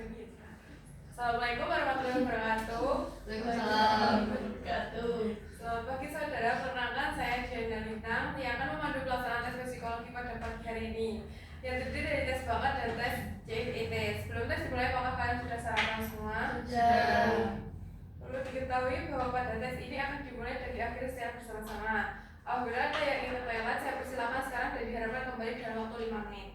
Assalamualaikum warahmatullahi wabarakatuh. Waalaikumsalam warahmatullahi wabarakatuh. Selamat pagi saudara, perkenalkan saya Jana Lintang yang akan memandu pelaksanaan tes psikologi pada pagi hari ini yang terdiri dari tes bakat dan tes CFET. Sebelum tes dimulai, apakah kalian sudah sarapan semua? Sudah. Perlu diketahui bahwa pada tes ini akan dimulai dan diakhiri secara bersama-sama. Apabila ada yang ingin ke toilet, saya persilakan sekarang dan diharapkan kembali dalam waktu 5 menit.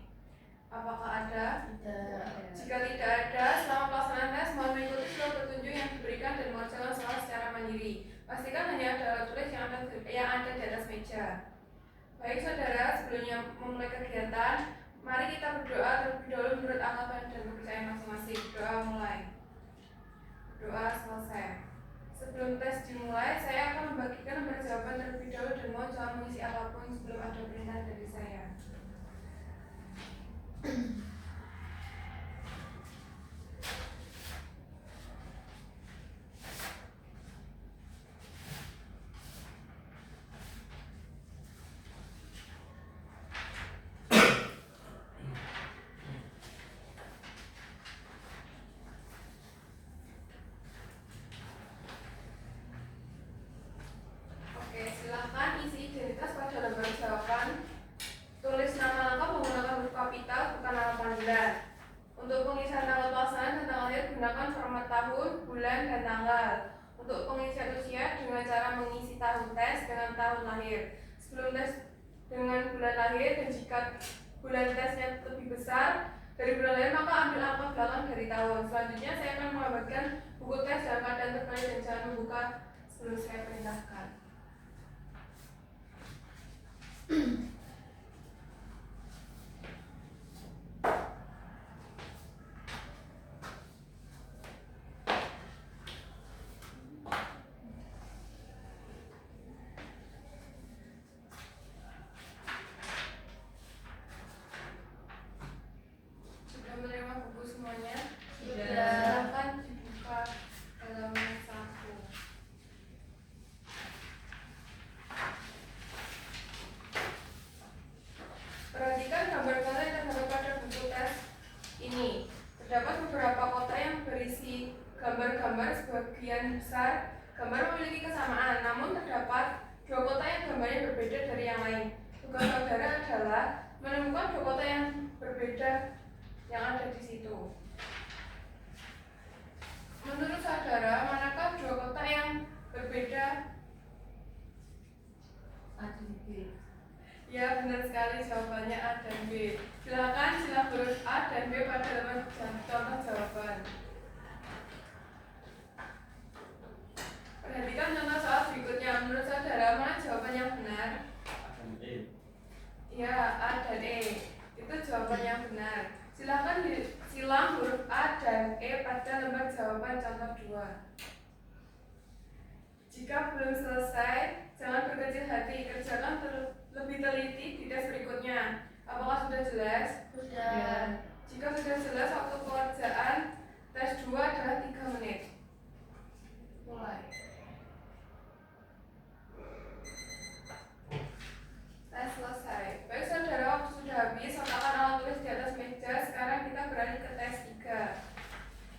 Apakah ada? Tidak. Jika tidak ada, selama pelaksanaan tes, mohon mengikuti seluruh petunjuk yang diberikan dan mengerjakan soal secara mandiri. Pastikan hanya ada alat tulis yang ada di atas meja. Baik saudara, sebelumnya memulai kegiatan, mari kita berdoa terlebih dahulu menurut anggapan dan kepercayaan masing-masing. Doa mulai. Doa selesai. Sebelum tes dimulai, saya akan membagikan lembar jawaban terlebih dahulu dan mohon jangan mengisi apapun sebelum ada perintah dari saya. Oke, silakan isi identitas pada lembar jawaban. Tulis nama lengkap menggunakan huruf kapital, bukan nama panggilan. Untuk pengisian tanggal pelaksanaan dan tanggal lahir, gunakan format tahun, bulan, dan tanggal. Untuk pengisian usia, dengan cara mengisi tahun tes dengan tahun lahir. Sebelum tes dengan bulan lahir, dan jika bulan tesnya lebih besar dari bulan lahir, maka ambil angka belakang dari tahun. Selanjutnya, saya akan mengabadikan buku tes dalam keadaan terbalik dan jangan membuka sebelum saya perintahkan. Sudah menerima buku semuanya? Sudah. Silakan dibuka halaman 1. Perhatikan gambar-gambar yang terdapat pada buku tes ini. Terdapat beberapa kotak yang berisi gambar-gambar. Sebagian besar gambar memiliki kesamaan, namun terdapat 2 kotak yang gambarnya berbeda dari yang lain. Tugas saudara adalah menemukan 2 kotak yang berbeda yang ada di situ. Menurut saudara, manakah 2 kotak yang berbeda? A dan B. Ya, benar sekali, jawabannya A dan B. Silakan silang huruf A dan B pada lembar contoh jawaban. Perhatikan contoh soal berikutnya. Menurut saudara, mana jawaban yang benar? Ya, A dan E. Itu jawaban yang benar. Silakan silang huruf A dan E pada lembar jawaban contoh 2. Jika belum selesai, jangan berkecil hati, kerjakan lebih teliti di tes berikutnya. Apakah sudah jelas? Sudah. Jika sudah jelas, waktu pengerjaan tes 2 adalah 3 menit. Mulai. Tes selesai. Baik saudara, waktu sudah habis, letakkan alat tulis di atas meja. Sekarang kita beralih ke tes 3.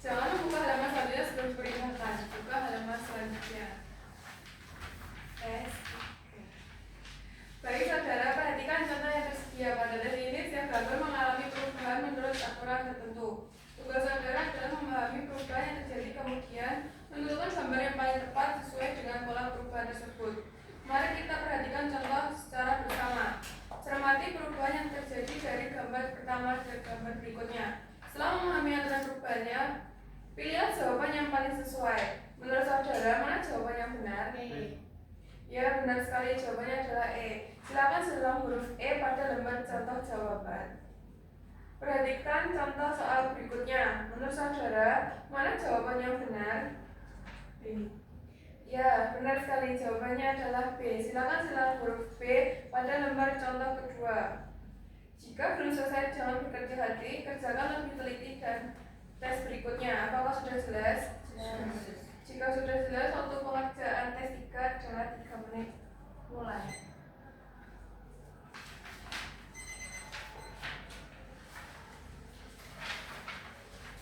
Jangan membuka halaman selanjutnya sebelum diperintahkan. Buka halaman selanjutnya. Tes 3. Baik saudara, perhatikan contoh yang tersedia. Pada tes ini, setiap gambar mengalami perubahan menurut aturan tertentu. Tugas saudara adalah memahami perubahan yang terjadi, kemudian menentukan gambar yang paling tepat sesuai dengan pola perubahan tersebut. Mari kita perhatikan contoh secara bersama. Cermati perubahan yang terjadi dari gambar pertama ke gambar berikutnya. Setelah memahami aturan perubahannya, pilihlah jawaban yang paling sesuai. Menurut saudara, mana jawaban yang benar? Ya, benar sekali, jawabannya adalah E. Silakan silang huruf E pada lembar contoh jawaban. Perhatikan contoh soal berikutnya. Menurut saudara, mana jawaban yang benar? B. Ya, benar sekali, jawabannya adalah B. Silakan silang huruf B pada lembar contoh kedua. Jika belum selesai, jangan berkecil hati, kerjakan lebih teliti dan tes berikutnya. Apakah sudah jelas? Sudah. Jika sudah jelas, waktu pengerjaan tes 3 adalah 3 menit. Mulai.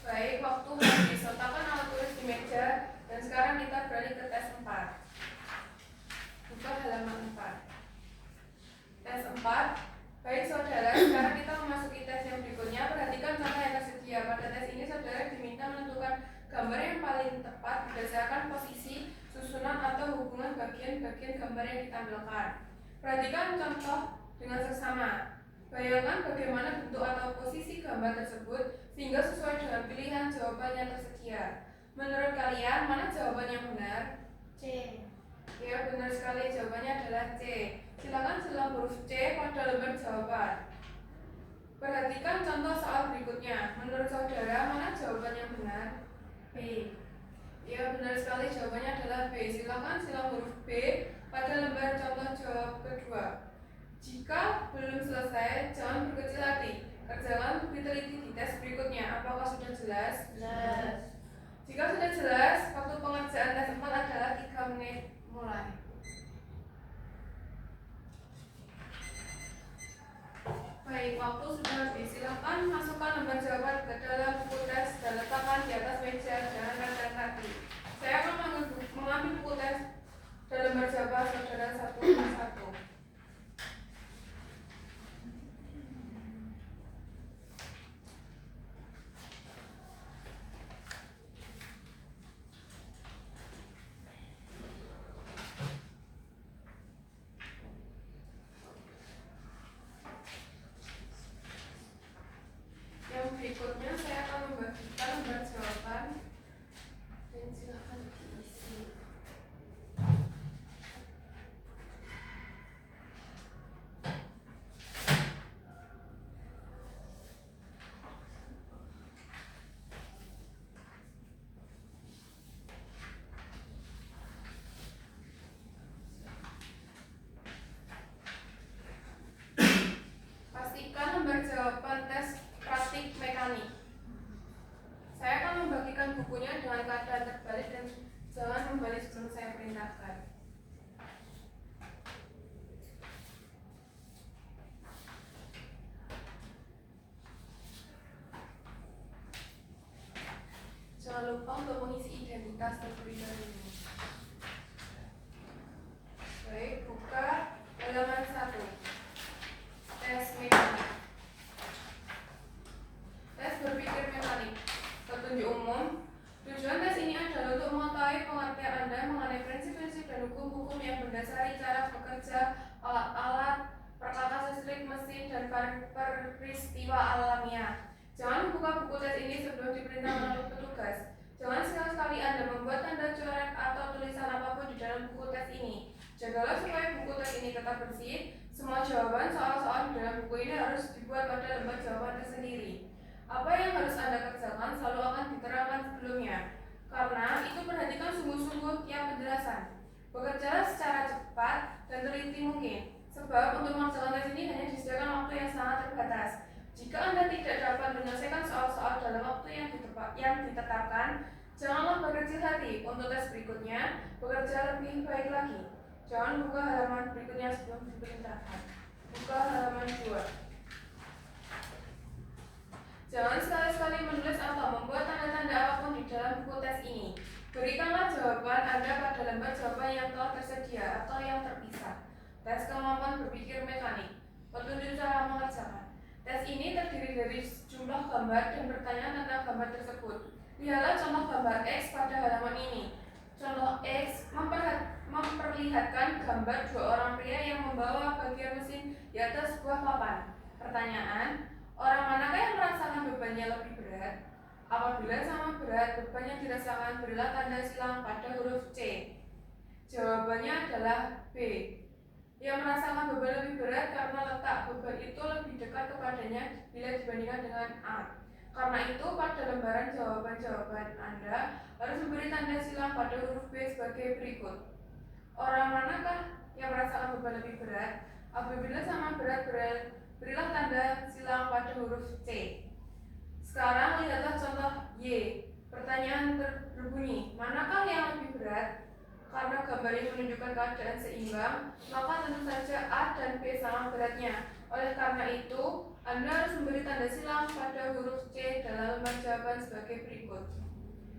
Baik, waktu waktu habis. Letakkan alat tulis di meja dan sekarang kita beralih ke tes 4. Buka halaman 4. Tes 4. Baik saudara, sekarang kita memasuki tes yang berikutnya. Perhatikan contoh yang tersedia. Pada tes ini saudara diminta menentukan gambar yang paling tepat berdasarkan posisi, susunan atau hubungan bagian-bagian gambar yang ditampilkan. Perhatikan contoh dengan seksama. Bayangkan bagaimana bentuk atau posisi gambar tersebut sehingga sesuai dengan pilihan jawaban yang tersedia. Menurut kalian, mana jawaban yang benar? C. Ya, benar sekali, jawabannya adalah C. Silakan setelah huruf C pada lembar jawaban. Perhatikan contoh soal berikutnya. Menurut saudara, mana jawaban yang benar? B. Ya, benar sekali, jawabannya adalah B. Silakan silang huruf B pada lembar contoh jawab kedua. Jika belum selesai, jangan berkecil hati. Kerjakan lebih teliti di tes berikutnya. Apakah sudah jelas? Jelas. Jika sudah jelas, waktu pengerjaan tes 4 adalah 3 menit. Mulai. Baik, waktu sudah habis. Silakan masukkan lembar jawaban ke dalam buku tes dan letakkan di atas meja. Jangan rentang kaki. Saya akan mengambil buku tes dan lembar jawaban saudara satu persatu. Yang berikutnya saya akan membagikan lembar jawaban dan silakan diisi. Pastikan lembar jawaban tes praktik mekanik. Saya akan membagikan bukunya dengan keadaan terbalik dan jangan membalik sebelum saya perintahkan. Jangan lupa untuk mengisi identitas terlebih dahulu. Baik, buka halaman 1. Tes mekanik. Tes berpikir mekanik. Petunjuk umum. Tujuan tes ini adalah untuk mengetahui pengertian Anda mengenai prinsip-prinsip dan hukum-hukum yang mendasari cara bekerja alat-alat, perkakas listrik, mesin, dan peristiwa alamiah. Jangan buka buku tes ini sebelum diperintahkan oleh petugas. Jangan sekali-kali Anda membuat tanda coret atau tulisan apapun di dalam buku tes ini. Jagalah supaya buku tes ini tetap bersih. Semua jawaban soal-soal di dalam buku ini harus dibuat pada lembar jawaban tersendiri. Apa yang harus Anda kerjakan selalu akan diterangkan sebelumnya. Karena itu perhatikan sungguh-sungguh tiap penjelasan. Bekerjalah secara cepat dan teliti mungkin. Sebab untuk mengerjakan tes ini hanya disediakan waktu yang sangat terbatas. Jika Anda tidak dapat menyelesaikan soal-soal dalam waktu yang ditetapkan, janganlah berkecil hati. Untuk tes berikutnya, bekerja lebih baik lagi. Jangan buka halaman berikutnya sebelum diperintahkan. Buka halaman 2. Jangan sekali-sekali menulis atau membuat tanda-tanda apapun di dalam buku tes ini. Berikanlah jawaban Anda pada lembar jawaban yang telah tersedia atau yang terpisah. Tes kemampuan berpikir mekanik. Petunjuk cara mengerjakan. Tes ini terdiri dari sejumlah gambar dan pertanyaan tentang gambar tersebut. Lihatlah contoh gambar X pada halaman ini. Contoh X memperlihatkan gambar 2 orang pria yang membawa bagian mesin di atas sebuah papan. Pertanyaan, orang manakah yang merasakan bebannya lebih berat? Apabila sama berat beban yang dirasakan, berilah tanda silang pada huruf C. Jawabannya adalah B. Yang merasakan beban lebih berat karena letak beban itu lebih dekat kepadanya bila dibandingkan dengan A. Karena itu, pada lembaran jawaban-jawaban Anda harus memberi tanda silang pada huruf B sebagai berikut. Orang manakah yang merasakan beban lebih berat? Apabila sama berat, berilah tanda silang pada huruf C. Sekarang lihatlah contoh Y. Pertanyaan berbunyi, manakah yang lebih berat? Karena gambar ini menunjukkan keadaan seimbang, maka tentu saja A dan B sama beratnya. Oleh karena itu, Anda harus memberi tanda silang pada huruf C dalam lembar jawaban sebagai berikut. berikut.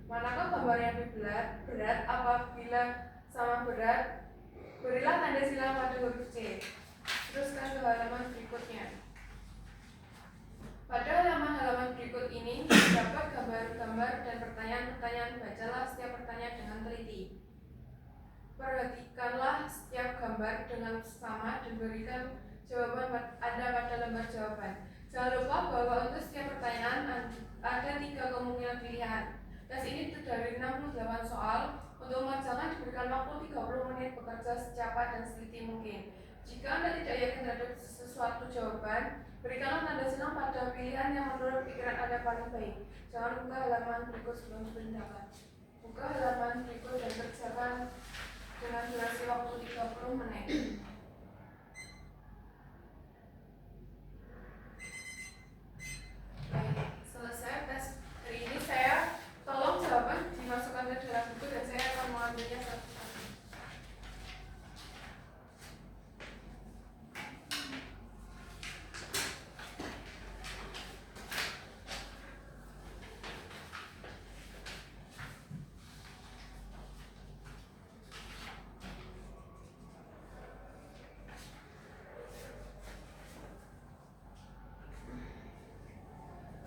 Manakah gambar yang lebih berat? Apabila sama berat, berilah tanda silang pada huruf C. Teruskan ke halaman berikutnya. Pada halaman berikut ini terdapat gambar-gambar dan pertanyaan-pertanyaan. Bacalah setiap pertanyaan dengan teliti. Perhatikanlah setiap gambar dengan sama dan berikan jawaban Anda pada lembar jawaban. Jangan lupa bahwa untuk setiap pertanyaan ada 3 kemungkinan pilihan. Tes ini terdiri dari 68 soal. Untuk mengerjakan diberikan waktu 30 menit bekerja secepat dan seliti mungkin. Jika Anda tidak yakin terhadap sesuatu jawaban, berikanlah tanda silang pada pilihan yang menurut pikiran Anda paling baik. Jangan buka halaman berikut sebelum bertindakan. Buka halaman berikut dan kerjakan dengan durasi waktu 30 menit. Baik, selesai tes hari ini. Saya tolong jawaban dimasukkan ke dalam buku dan saya akan mengambilnya satu-satu.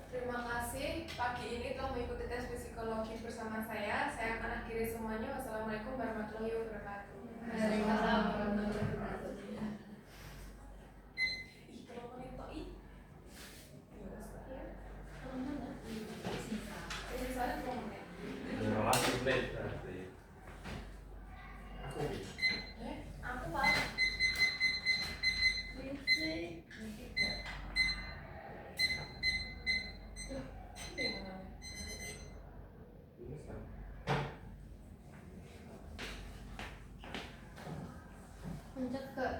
Terima kasih pagi ini telah mengikuti tes psikologi bersama saya. Saya akan akhiri semuanya. Wassalamualaikum warahmatullahi wabarakatuh. Waalaikumsalam warahmatullahi wabarakatuh. Ih, kalau menit toh ih. Ya, ya. Kalau mana? Sisa. Ini saya 2 menit. Relasi menit berarti. Aku Aku Pak. Sisi. Tiga. Ini yang mana? bisa. Pencet ke